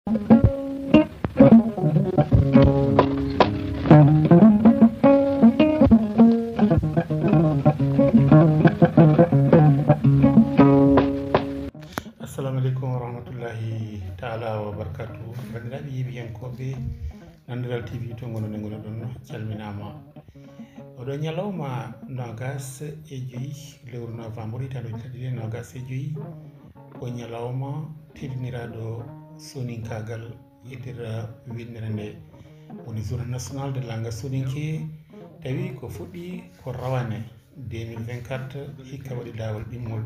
Assalamu alaikum wa rahmatullahi ta'ala wa barakatuh. Bandiraɓe yiɓiyankoɓe nandiral TV to gono nde gono ɗon calminama. Oɗo ñalawma nogas e joyi lewru novembre hitande tati nogas e joyi o ñalawma tediniraɗo soninkagal e nder winnere nde woni journée nationale de langue soninke tawi ko fuɗɗi ko rawane 2024 hikka waɗi lawol ɗimmol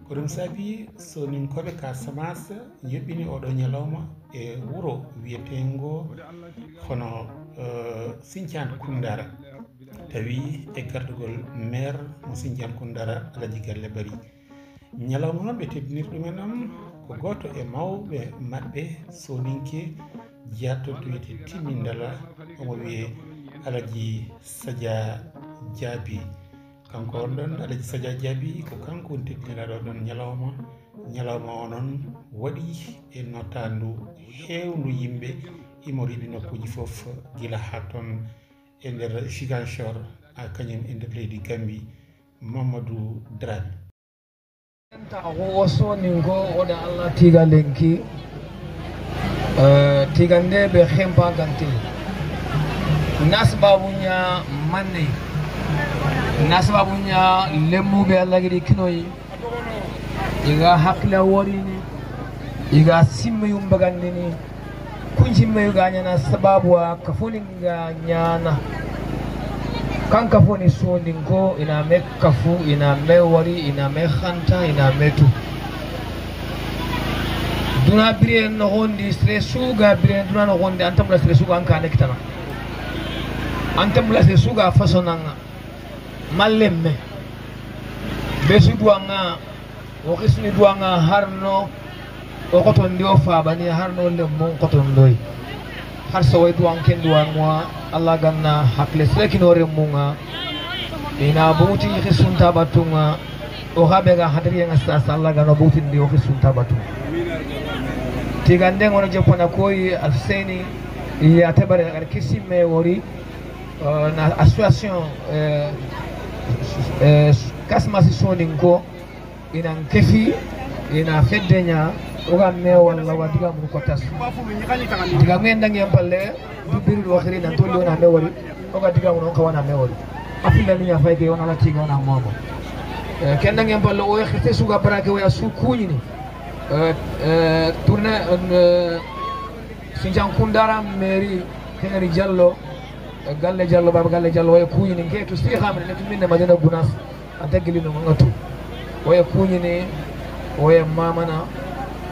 ko ɗum saabi soninkoɓe Casamance yoɓɓini oɗo ñalawma e wuro wiyetengo hono Sinthiane Koundara tawi e gardugol maire mo Sinthiane Koundara Alaji Galle Bari ñalawma noon ɓe teddiniri ɗumen am ko goto e mawɓe maɓɓe soninke jeyatto to wiyete Timmindala omo wiye Alaji Sadia Diaby kanko on ɗon Alaji Sadia Diaby ko kanko woni teddiniraɗo ɗon ñalawma o noon waɗi e notandu hewndu yimɓe imoriɓe nokkuji foof gila ha toon e nder Ziguinchor kañum e nder leydi Gambie Mamadou Dramé o soningo oɗa Allah tiga lenki tiga nde ɓe hempa gante nasbabuña manne nasbabuña lemmuɓe Allah giɗi kinoyi iga hakkila worini iga simmeyum bagandini kunjimmeyu ga ñana sababuwa kafoni ga ñana kanka foni soningo ina me kafu ina me wari ina me khanta ina me tu duna bire no hondi stresu ga bire duna no hondi antamla stresu ga anka nekitana antamla stresu ga fasonanga mallemme besu duanga o kisni duanga harno o koton dio fabani harno le mon koton doy har so way duang ken duangwa Allah ganna hakle sekinore munga ina buti khisunta batunga o habe ga hadri nga sa Allah ganna buti dio khisunta batunga tigande ngono jopona koy alseni ya tabare gar kisime wori na association kasmasi soninko ina kefi ina feddenya oga me wala wadiga mun ko tas diga men dangi balle bibiru do khiri nan tolli wona me wori oga diga mun ko wana me wori afilla ni ya fayke wona la tiga wona momo ken dangi balle o khirte suga barake waya su kuñini tourner Sinthiane Koundara mairie Henry Diallo Galle Diallo baba Galle Diallo waya kuñini ke to sti xamne ne minne madina gunas antagili no ngatu waya kuñini waya mamana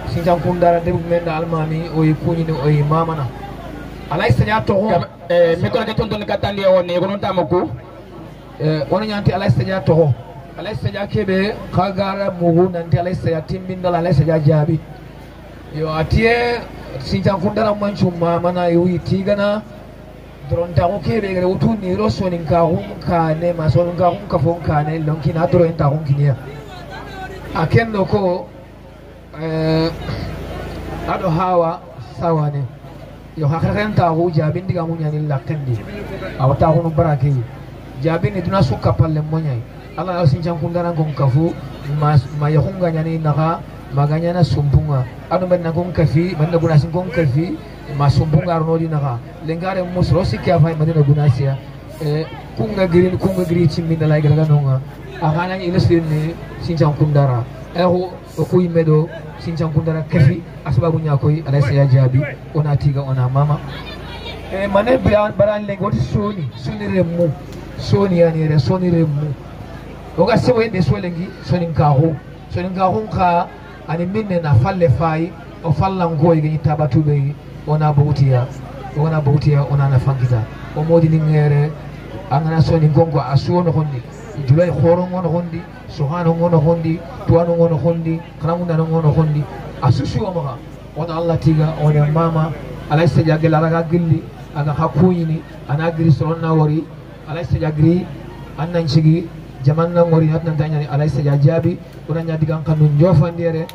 Sinthiane Koundara debu men almami o yikuñini o yi mamana alay saña to mi ko ton ton katandi o ne ko non tamako wona ñanti alay saña to alay saña kebe khagara mugu nanti alay saña timbindal alay saña Diaby yo atie Sinthiane Koundara manchu mamana yi tigana dron ta ko kebe gere wutuni rosonin ka hum ka ne ma sonin ka hum ka fon ka ne lonkina dro en ta hum kinia akendo ko aɗo hawa sawane yo hakrenta ko Diaby ndiga muñani lakkandi awata hono barake Diaby ni duna sukka palle moñay Allah Sinthiane Koundara gon kafu ma yahunga ñani naka maganyana sumpunga aɗo men gon kafi men guna sin gon kafi ma sumpunga arnodi naka lengare musro sikki afay madina gunasiya kunga giri cimmina lay garaga nonga akana ilesni Sinthiane Koundara o kuy medo Sinthiane Koundara kafi asbabu ñakoy alay saya Diaby ona tiga ona mama mane baran leng woti soni remmu soni yani re soni remmu oga sewo ende solengi sonin kahu ka ani minne na falle fay o fallan goy gi tabatu be ona bawtiya ona na fankita o modi ni ngere angana soni gongo asuwono honni julay khoro ngono hondi sohano ngono hondi tuano ngono hondi kramunda ngono hondi asusu o maka on Allah tiga on mama alay sadia gel alaga gilli aga hakuyini ana giri soronna wori alay sadia giri annan cigi jamanna ngori hatna tanyani alay sadia Diaby ona nya digan kanu njofandere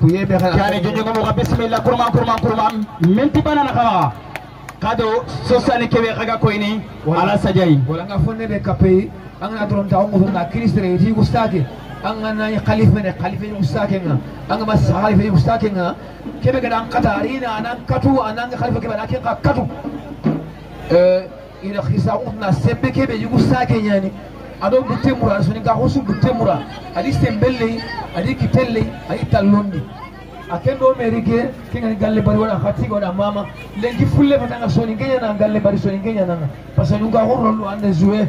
kuyebe kani jonjo mo bismillah kurma menti banana kama kado sosani kebe kaga koini ala sajai wala nga fonne be kapei anga dron ta ongo na kristre ti gustake anga na khalifa ne gustake nga anga mas khalifa gustake nga kebe ga dan katarina anan katu anan khalifa kebe lakin katu ina khisa na sembe kebe gustake nyani ado butemura soni ga hosu butemura adi sembelle adi kitelle adi tallondi akendo merike kinga galle bari wala khati wala mama lengi fulle fatanga soni ngenya na galle bari soni ngenya na parce que nuga horro lu ande jouer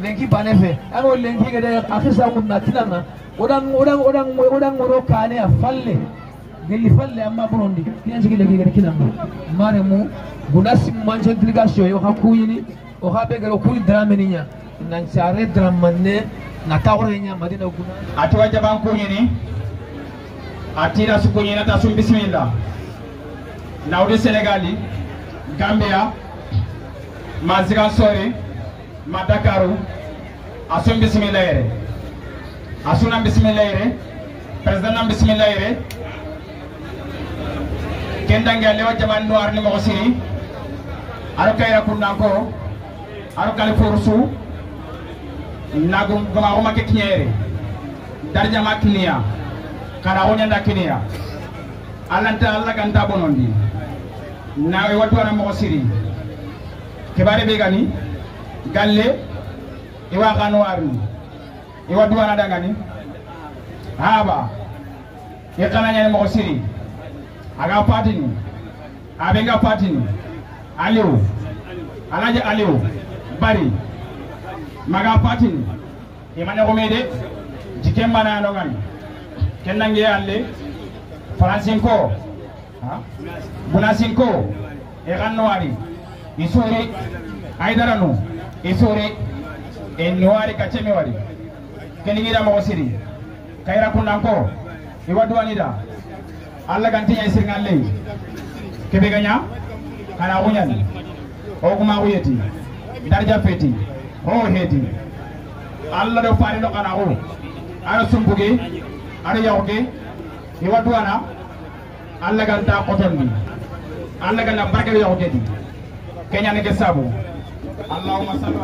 lengi banefe amo lengi ga de akhisa mun natinanga odang oro kane a falle gelli falle amma burundi kiyan sigi lengi ga kinanga mare mu gunasi manche delegation yo hakuyini o habe ga ko drameninya nan sare dramanne na tawrenya madina guna atwa jaban ko yini atira suko yina ta sum bismillah nawde senegali gambia maziga sore madakaru asum bismillah ere asuna bismillah ere president bismillah ere kendange lewa jaman noir ni mo siri aro kayra kunanko aro kali forsu nagum gama ko makke kinyere darja makniya kana wonya ndakinia alanta alla ganta bonondi nawe watwana mo siri kebare be gani galle iwa kanwarni iwa duwana dangani haba e kana nyane mo siri aga patini abenga patini aliou alaje aliou bari maga patini imane ko mede jikemba na no ngani kenange alle francinko ha bunasinko e ganwari isore aidarano isore e noari kacheme wari keningira mo siri kayra kunanko e wadwanida alla gantinya isirngalle kebe ganya kana wunyani o kuma wuyeti darja feti o hedi alla do faari do kana o ara sumbuge ara yawge e wadwana alla ganta qotondi alla ganta barke yawge di kenya ne sabu allahumma salli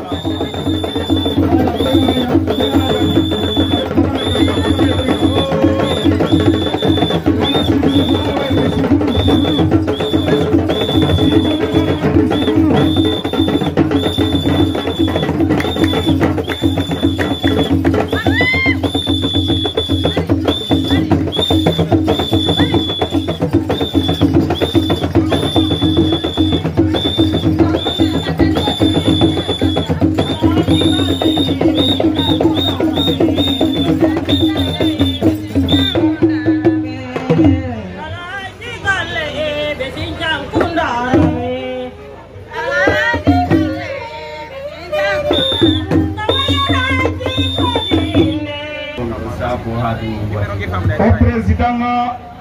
au président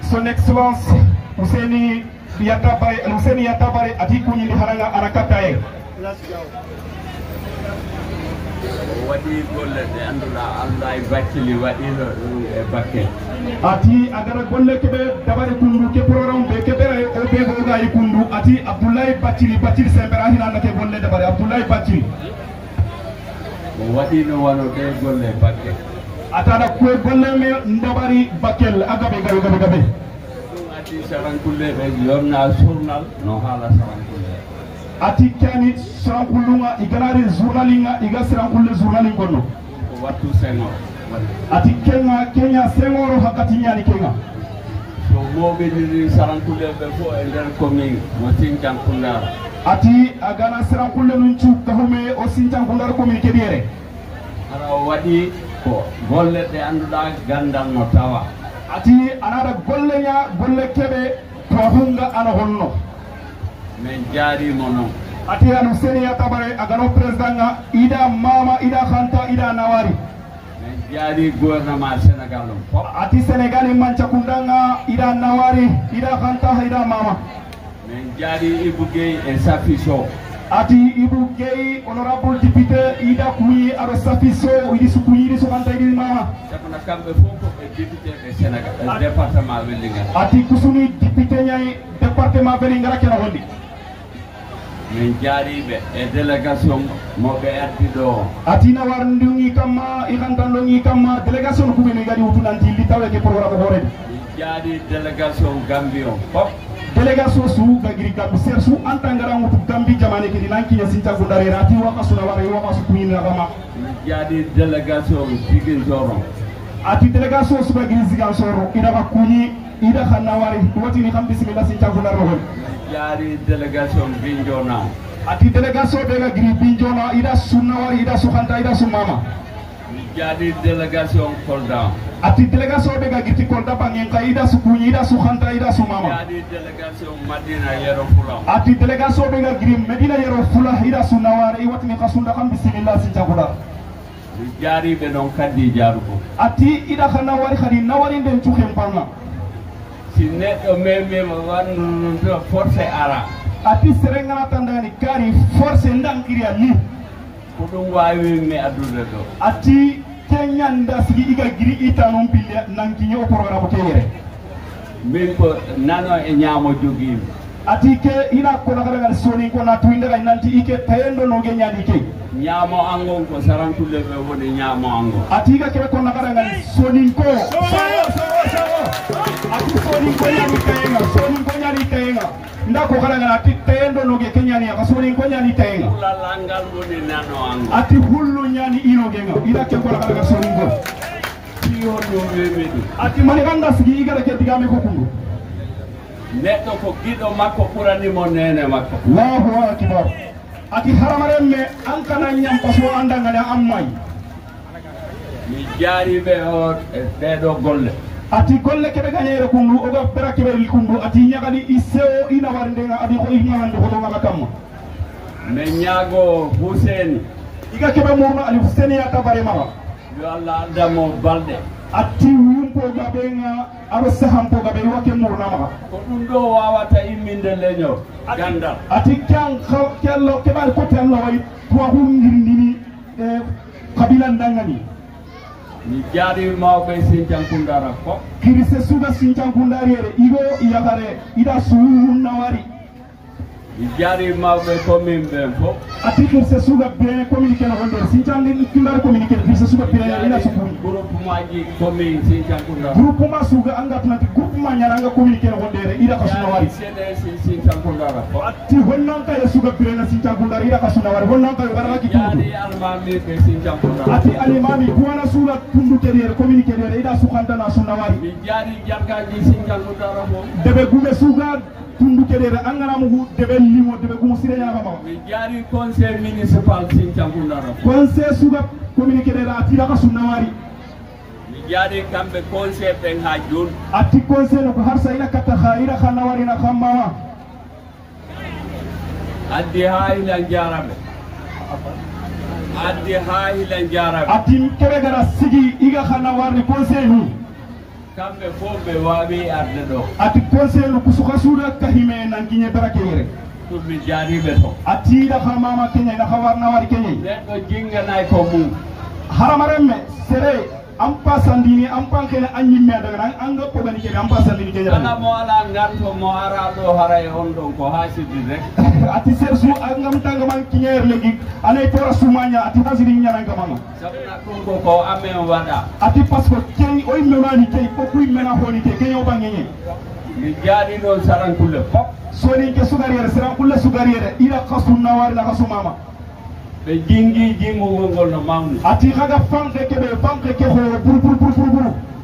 son excellence Ouseni Yatabare ati kunyindi haranga arakataye wadi golle de andula Allah bakili wadino e bakke ati agara golle kebe dabare kundu ke programme be kebere o be go gayi kundu ati Abdoulaye Bathily sembera hinanda ke golle dabare Abdoulaye Bathily wadino wano de golle bakke atada ko golle me ndabari bakkel agabe gabe ati sarankulle be journal no hala sarankulle ati kani sarankulunga iganari journalinga iga sarankulle journalin gonno watu sengo ati Kenya sengoro hakati nyani kenga so mobe ni sarankulle be fo e der commune mo tinjan kunda ati agana sarankulle nunchu kahume o sinjan kunda commune kebere ara wadi ko golle de anduda gandal no tawa ati anada golle kebe to hunga ana honno men jaari mono ati anu Seni Yatabare agano president ida mama ida khanta ida nawari men jaari gouvernement Sénégal ati Sénégal mancha kundanga ida nawari ida khanta ida mama men jaari ibuge e safiso ati Ibu Gay honorable député ida kuyi aro safiso idi sukuyi idi sokanta idi mama sabuna kambe foko e député de Sénégal département Vélingara ati kusuni député nyai département Vélingara kena hondi min jaariɓe e délégation moɓe ardi ɗo ati na war ndungi kamma ikantandongi kamma délégation kumeni gadi wutunanti li taweke programme horede min jaari délégation Gambie o fop délégation su gagiri gambi ser su antangara mutu gambi jamane kedi nankinya sinta gundare rati waka suna wara waka su kuyin na gama min jaari délégation Ziguinchor ati délégation su gagiri Ziguinchor ida ka kuni ida khanawari wati ni kam bismillah sinta gundare ro jaari délégation Bignona ati délégation be gagiri Bignona ida sunnawari ida sukhanta ida sumama min jaari délégation Kolda ati délégation be gagiri Kolda bangen ka ida sukuni ida sukhanta ida sumama jaari délégation Madina Yero Fula ati délégation be gagiri Medina Yero Fula ida sunnawari wati ni khasunda kam bismillah sinta gundare min jaariɓe noon kaddi jaarugo ati ida khanawari khadi nawari den tukhem parna si neɗɗo memima wannu to forcé ara ati serengana tandani kari force ndankiri ali ko ɗum wawi mi addude ɗo ati kenyanda sigi iga giri itanum pille nankiñe o programme keyere min ko nano e ñaamo joguimi ati ke ina kono kadagal soni ko na tuindega nanti ike tayendo no ge ñadi ke ñaamo angon ko sarantulle ɓe woni ñaamo angon ati ga kebe kono kadagal soni ko ati soni ko ñadi tayenga nda ko kadagal ati tayendo no ge kenyani ka soni ko ñadi tayenga lalangal woni nano angon ati hullu ñani ino genga ida ke kono kadagal soni ko tiyo ɗo wemi ɗum ati mani ganda sigi igara ke digame ko kundu neɗɗo ko giɗo makko ɓuranimo nene makko Allahu akbar ati haramaren me an kana ñam paso andangale ammay mi jaariɓe o e ɗeɗo golle ati golle keɓe gañere kundu oga bera keɓe kundu ati ñagadi i sewo ina war ndenga adi ko i ñagande ko togaga kamma mi ñaago Hussein iga keɓe murno ali Hussein ya tabare mawa yo Allah addamo balɗe ati yumpoga ɓe nga aɗo sahampoga ɓe wake murna maga ko ɗum ɗo wawata imminde leñol gandal ati kan kello keɓare kotte allah wayi towa humgirndini e kabila ndangani mi jaari mawɓe Sinthiankundara fof kirise suga Sinthiankundariere igo yakare ida sunnawari mi jaari mawɓe commune ɓen fof ati kirise suga be communiqué no wonder Sinthiankundar communiqué kirise suga be ina sukuni groupement ji commune Sinthiankundara groupement suga angatunati groupement ñaranga communiqué no wondere ida ka sunawari CDC Sinthiankundara fof ati honnanka ye suga birena Sinthiankundar ida ka sunawari honnanka yo garaka ki tumudu jaari almamiɓe Sinthiankundara ati alimami kuwana suga tundu teriere communiqué teriere ida sukantana sunawari mi jaari jargaji Sinthiankundara fof debe gume suga tundu teriere angaramu debe limo debe gumu sire ñana fama mi jaari conseil municipal Sinthiankundara fof conseil suga communiqué teriere ati ida ka sunawari mi jaari kamɓe conseil ɓen ha joni ati conseil no ko harsa ina katta ha ida ka nawarina kammama addi ha hilan jaraɓe addi ha hilan jaraɓe ati keɓe gara sigi iga ka nawarni conseil nu kamɓe fof ɓe wawi arde ɗo ati conseil no kusuka suuda kahime nankiñe berakeyere ɗum mi jaariɓe to ati ida ka mama keñe ida ka war nawari keñe neɗɗo jinganay ko mum haramaremme sere an pasandini an pankene an yimme daga an ga pogani kebe an pasandini keñe kala mo ala ngarto mo ara ɗo haray on ɗon ko hasidi rek ati ser su angam tangaman kiñeer legi anay tora sumaña ati hasidi ñanangamama sabuna ɗum ko amen waɗa ati parce que keñ oy memani key fokuy mena honi ke keño bangeñe mi jaari ɗon sarankulle fof soni ke sugariere seran kulle sugariere ida kasu nawari na kasu mama ɓe jingi jingugol ngol no mawni ati kaga fanke ke ho buru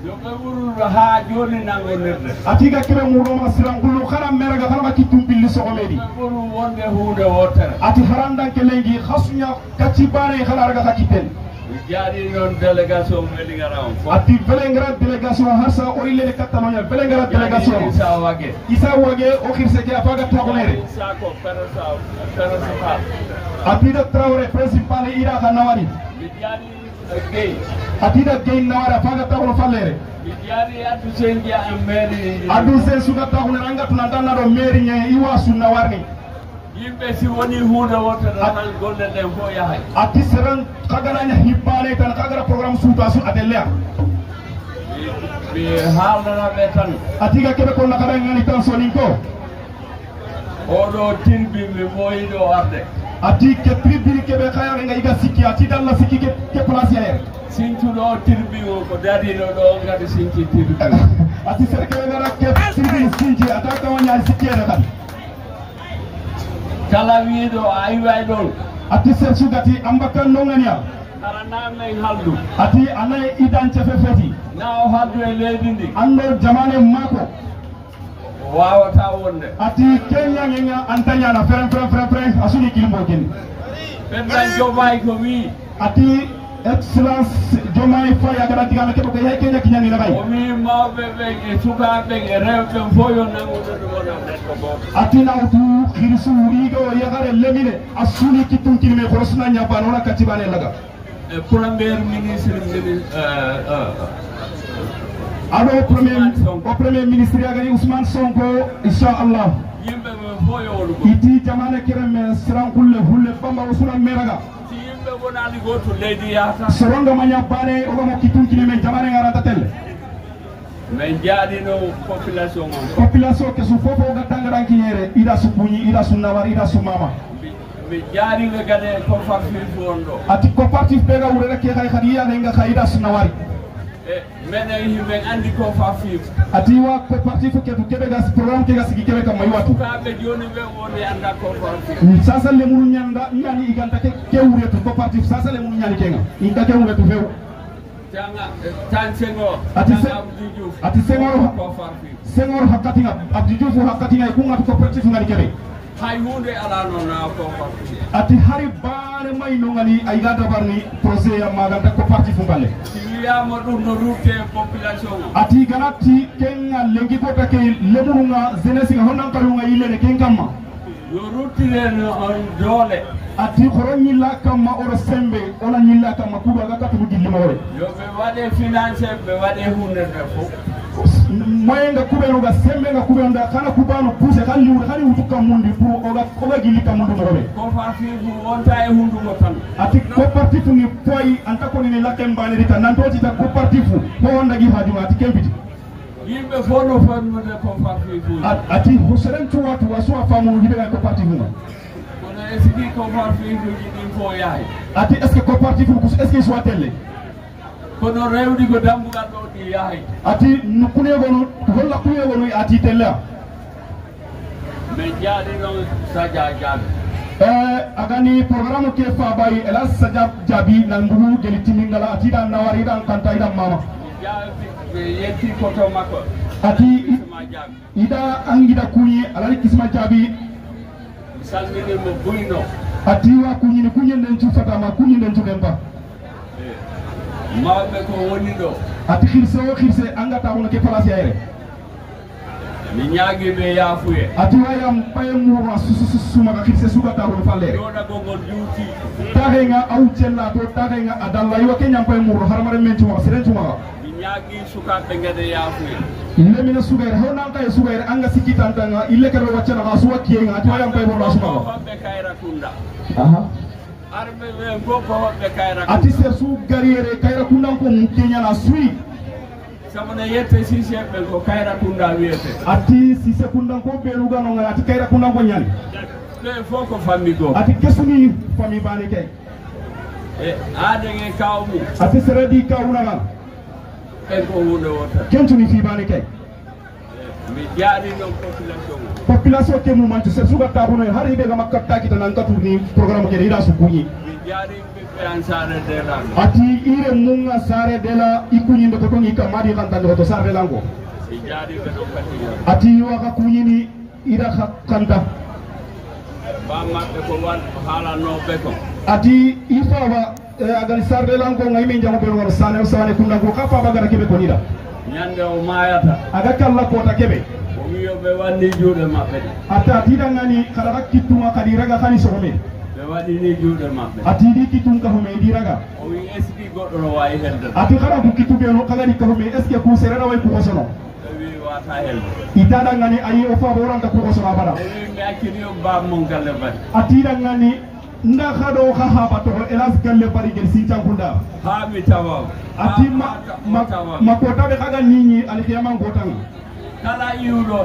yoɓe ɓurɗo ha joni nangonirde ati ga keɓe muɗoma siran kullu kala meraga kala kittum pilli sogomedi ɓe ɓuru wonde hunde wottere ati harandanke lengi hasuña kacci bane kala arga ka kitten mi jaari noon délégation Vélingara on fof ati Vélingara délégation harsa o illele kattanoña Vélingara délégation Issa Wague Issa Wague o xirse ke a faga taxonere Issa ko principal ati da Traoré principal ida ka nawari mi jaari Gueye ati da Gueye nawari a faga taxono fallere mi jaari Abdou Sène Dia en mairie adu sen suga taxonere anga tuna danna do mairie ñe iwa sunna warni yimɓe si woni hunde wotere tan golle ɗen fof yahay ati seran kagaraña hibbane tan kagara programme suuta su adelea mi haalnanaɓe tan ati ga keɓe ko nakara ngani tan sonin ko oɗo tirbi mi moyiɗo arde ati ke tribiri keɓe kayaɓe nga iga sikki ati dalla sikki ke place yayer sintuɗo tirbi o ko darino ɗo gadi sinti tirbi ati sere keɓe gara ke tribiri sinti ata kawañaali sikkede kadi kala wiiɗo a iway ɗon ati ser sugati ambakkan nonganiya ara namen haldu ati anaye idan cefe feti na o haldu e leydi ndi ando jamane mako wawata wonde ati kenyangenga antañana fren asuni kilimbo keni ɓenɗan jomay ko wi ati excellence Diomaye Faye agara digame keɓe ko yahay kenya kiñangina kay o wi mawɓe ɓen e sukaɓe e rewɓe fof yo nangude ɗumoɗo neɗɗo goto ati nawtu hirisu wiigo yagare lemine a suuni kittum kilime kono suna ñabbano wona kaccibane laga e premier ministre aɗo premier ministre yagani Ousmane Sonko inchallah yimɓe ɓe fof yo wonu iti jamane kereme siran hulle bamba o suna meraga si yimɓe wonani goto leydi yahata soronga ma ñabbane ogamo kittum kilime jamane garanta telle min jaaɗino population ke su fofo ga tangarankiñere ida su puñi ida su nawar ida su mama mi jaariɓe gade coopérative on ɗo ati coopérative ɓe ga wurere ke hay kadi yiyahenga ka ida su nawari e menen himɓen andi coopérative ati wa coopérative ketu keɓe ga programme ke ga sigi keɓe kam mayi watu sukaɓe joni ɓe woni anda coopérative sasa lemuru ñanda ñani iganta ke wuretu coopérative sasa lemuru ñani kenga inta ke wuretu few tan Senghor ati Senghor hakkatinga Abdou Diouf hakkatinga e kungatu coopérative ngani keɓe hay hunde ala noon na coopérative ati hari baane mayno ngani ay ga dabarni projet ya maganta coopérative ngalle si wiyama ɗum no rutte population o ati ganatti kenga lengi kota ke lemurunga jeunesse nga honnankayunga yillene ken kamma yo ruttinen on doole ati horo ñilla kamma oɗo sembe ona ñilla kamma kuuɗo aga katugu dillimore yo ɓe waɗe financé ɓe waɗe hunde nde fof moyen nga kuɓenoga sembe nga kuɓenoga kana kubano poussé kan liwde hani wutu kammundi pour oga gilli kammundu mogoɓe coopérative wonta e hundugo tan ati coopérative ni poyi anta konini lakken mbaneri tan nantotita coopérative fo wondagi haajuma ati kembiti yimɓe fof no famnude coopérative ati ko seren tuwa suwa famunu yiɓe ga coopérative nga kono e sigi coopérative uji ɗin fof yahay ati est ce que coopérative est ce que soit telle kono rewdi ko dambugal ɗo ɗi yahay ati kunegonu holla kunegonu ati telle a min jaaɗi noon Sadia Diaby agani programme ke fabayi elas Sadia Diaby nan mbugu geli timingala ati ɗan nawar iɗan kanta iɗan mama ɓe yetti koto makko ati ida angida kuñi alali Kisma Diaby salminimo buyno ati wa kuñini kuñenden cufatama kuñinden cuɗen ba mawɓe ko woni ɗo ati xirse o xirse angataxuna ke place yayre mi ñaagiɓe yaafuye ati wayam paye murna sumaga xirse sugataxuna fallere ɗoɗagogol juuti taxenga aw cella to taxenga a dalla yiwa ke ñam paye murno xaramare men cumaxa seren cumaxa mi ñaagi sukaɓe ngede yaafuye lemine sugayre ho nankaye sugayre anga sikkitantanga illekeɗo waccanaxa suwa kiyenga ati wayam paye murna sumaxa hoɓɓe kayra tunda arɓe ɓe fof ko hoɓɓe kayra ati ser su garriére kayra kundan ko mu keñana suyi sabu ne yette Cissé ɓen ko kayra tunda wiyete ati Cissé kundan ko ɓenuganonga ati kayra kundan ko ñani ɓe fof ko famille goo ati kesuni famille bani kay e aɗen e kaw mum ati seredi kawunaga ɓen ko hunde wota kentuni fi bani kay mi jaaɗi noon population ke mumantu ser sugatta huno har yiɓe ga makka takita nan katurni programme kede ida su kuñi mi jaaɗi ɓiɓɓe an sare dela ati ire munga sare dela i kuñinde ko ton i kam maɗi xantande ko to sare delango mi jaaɗi ɓe ɗo katiya ati waka kuñini ida kanta ba maɓɓe ko wan haalannoɓe ko ati i fawa agani sare delango ngay min jango ɓen wono sane sane kundango ka fawa gara keɓe konida ñande o mayata aga kalla kota keɓe o wiyoɓe wanni juuɗe maɓɓe ɗe ata tiɗangani kada ka kittuma kadi raga hani sohome ɓe waɗini juuɗe maɓɓe ati ɗi kittum ka home ɗi raga o wi est ce que goɗɗo no wawi helde ati kada ku kittu ɓeno kagani ka home est ce que ku serena way ku hosono ɓe wi wata helbe itaɗa ngani ayi o faabo woranta kuko sona bada mi akkini o bab mon galle bari atiɗa ngani nda haɗo ha haɓa toho hélas galle bari gel sincankunda ha mi tawaw ati makotaɓe haga niñi alkiyaman gotanga kala iwɗo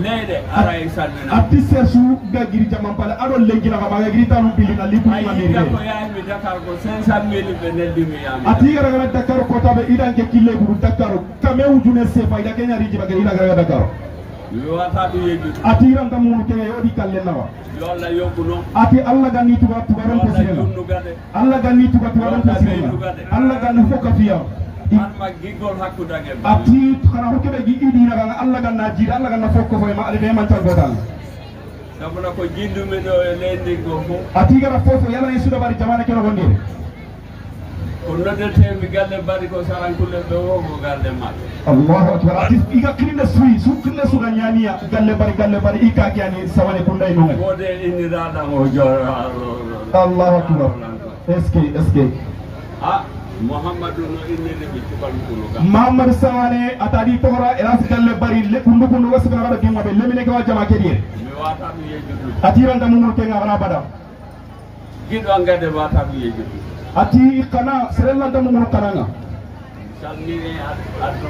leyɗe ara e salmina atti sersu gagiri jaman pale aɗo lenkinaga maga giri tanu billina lipuimamiride ko yahmi Dakar ko 500 000 ɓe neldimi yami ati garagara Dakar kotaɓe iɗanke kille ɓuru Dakar kame ujune sefa ida keñariji bagere ida garaga Dakar mi wata ɗum yejjude ati iranta munu kene yoɗi kallen nawa yo Allah yobbuno ati Allah ganni tubaron posirena Allah ganni tubaron posirena Allah ganni foka fiya ma gigol hakkudange ati xana ko kebe gi idina ga Allah ganna jiid Allah ganna fokko foy ma ali be man tan gotal sabuna ko jindume do e lendi go fo ati gara fofo yalla ni suda bari jamana keno wonde ko nodete mi galle bari ko saran kulle be wo go galle ma Allahu akbar ati iga kirinde suyi su kirinde su ganyaniya galle bari ika gyani sawane kunday no ko de inni dada mo joro Allahu akbar eske ah Muhammadu no innede bi tubal kuluga Muhammad Sawane atadi tohora elas galle bari le kundu wasika rada bi ngabe lemine ko jama kedi mi wata mi yejudu ati randa mumul ke ngara bada gido ngade wata mi yejudu ati kana serella da mumul kananga salmini adu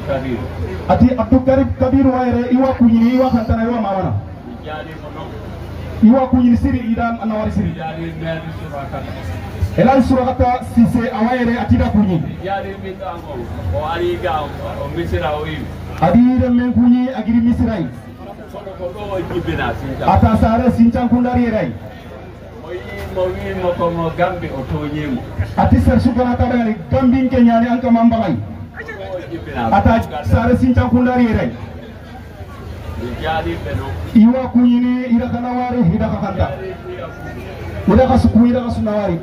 karir ati abdou kabir wayre iwa kunyini iwa kantana iwa mawana jari mono iwa kunyini siri idan anawari siri jari meri suraka elal surakata sise awayre atida kunyi jari mi tango o ariga o misira o yim adire men kunyi agiri misirai kono ko do jibina sinta ata sare sincan kundari rai mo ko mo gambi o to nyimo ati ser sugana tabani gambin kenyani anka mambalai ata sare sincan kundari rai jari beno iwa kunyini ida kana wari ida kakanta ida kasuku ida kasunawari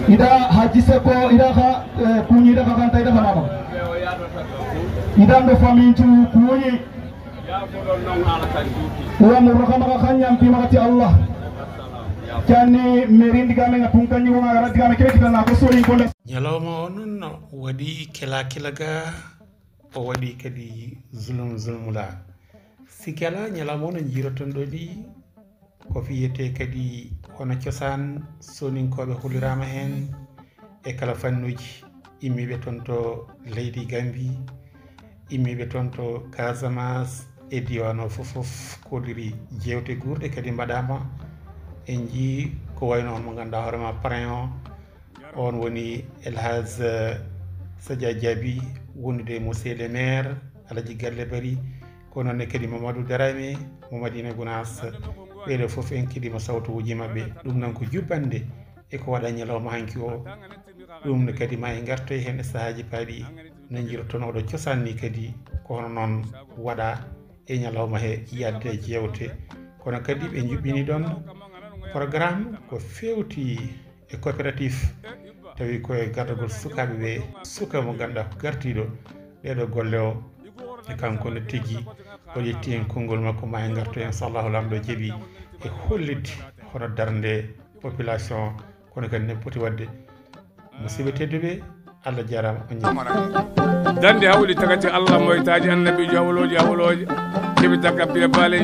ida haji seko ida ka kunyi ida kakanta ida kanama ida ndo famintu kunyi wa muraka kanyam pimati Allah kani merindi game ngatunkanyi wa garati game kebe kitana ko sori ko nyalawma onon wadi kilaga o wadi kadi zulmula sikala nyalawma onon jiroton do di ko fiyete kadi hono ciosan soninkoɓe hulirama hen e kala fannuji immiɓe toon to leydi Gambie immiɓe toon to Casamance e diwan o fof kodiri jewte gurde kadi mbaɗama en jii ko wayno on mo ganduɗa hoorema parrain o on woni Elhaj Sadia Diaby wondude monsieur le maire Alaji Galle Bari ko noonne kadi Mamadou Darame Mamadine Gounas ɓeɗo fof en keɗima sawtoji mabɓe ɗum noon ko jubbande eko waɗa ñalawma hanki o ɗum ne kadi ma e gartoy hen e sahaji paaɗi no jiroton oɗo cosanni kadi ko hono noon waɗa e ñalawma he yadde jewte kono kadi ɓe juɓɓini ɗon programme ko fewti e coopératif tawi koye gardagol sukaɓe ɓe suka mo ganduɗa ko gartiɗo ɗeɗo golle o e kanko no tigui o yetti en konngol makko ma e garto en sallahu lamɗo jeeɓi e hollide hono darde population kono kadi ne poti wadde musidɓe tedduɓe Allah jarama on ñamara dande hawli tagati Allah moytaji annabijo hawloji keɓe takka bile baale